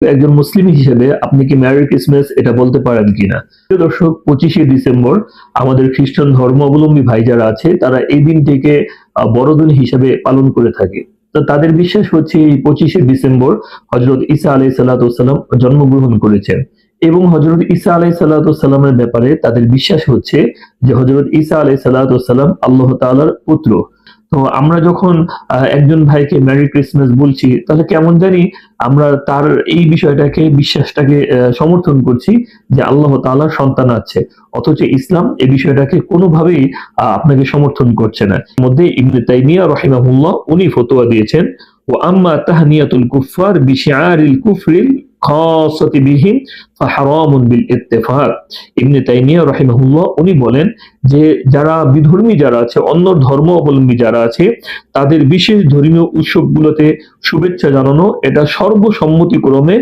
একজন মুসলিম হিসেবে আপনি কি মেরি ক্রিসমাস এটা বলতে পারেন কিনা? প্রিয় দর্শক, 25শে ডিসেম্বর আমাদের খ্রিস্টান ধর্মাবলম্বী ভাই যারা আছে তারা এই দিনটিকে বড়দিন হিসেবে পালন করে থাকে। তো তাদের বিশ্বাস হচ্ছে এই 25শে ডিসেম্বর হযরত ঈসা আলাইহিস সালাতু ওয়াসসালাম জন্মগ্রহণ করেছেন এবং হযরত ঈসা আলাইহিস সালাতু ওয়াসসালামের ব্যাপারে তাদের বিশ্বাস হচ্ছে যে হযরত ঈসা আলাইহিস সালাতু ওয়াসসালাম আল্লাহ তাআলার পুত্র। তো আমরা যখন একজন ভাইকে মেরি ক্রিসমাস বলছি তাহলে কেমন জানি আমরা তার এই বিষয়টাকে বিশ্বাসটাকে সমর্থন করছি যে আল্লাহ তাআলার সন্তান আছে। অথচ ইসলাম এই বিষয়টাকে কোনোভাবেই আপনাকে সমর্থন করছে না। মধ্যে ইবনে তাইমিয়া রাহিমাহুল্লাহ উনি ফতোয়া দিয়েছেন, ওয়া আম্মা তাহনিয়াতুল কুফফার বিশিআরিল কুফরিল খাসাতি বিহিম ফাহারামুন বিল ইত্তিফাক। ইবনে তাইমিয়া রাহিমাহুল্লাহ উনি বলেন যে যারা বিধর্মী যারা আছে, অন্য ধর্ম অবলম্বী যারা আছে, তাদের বিশেষ ধর্মীয় উৎসবগুলোতে শুভেচ্ছা জানানো এটা সর্বসম্মতিক্রমে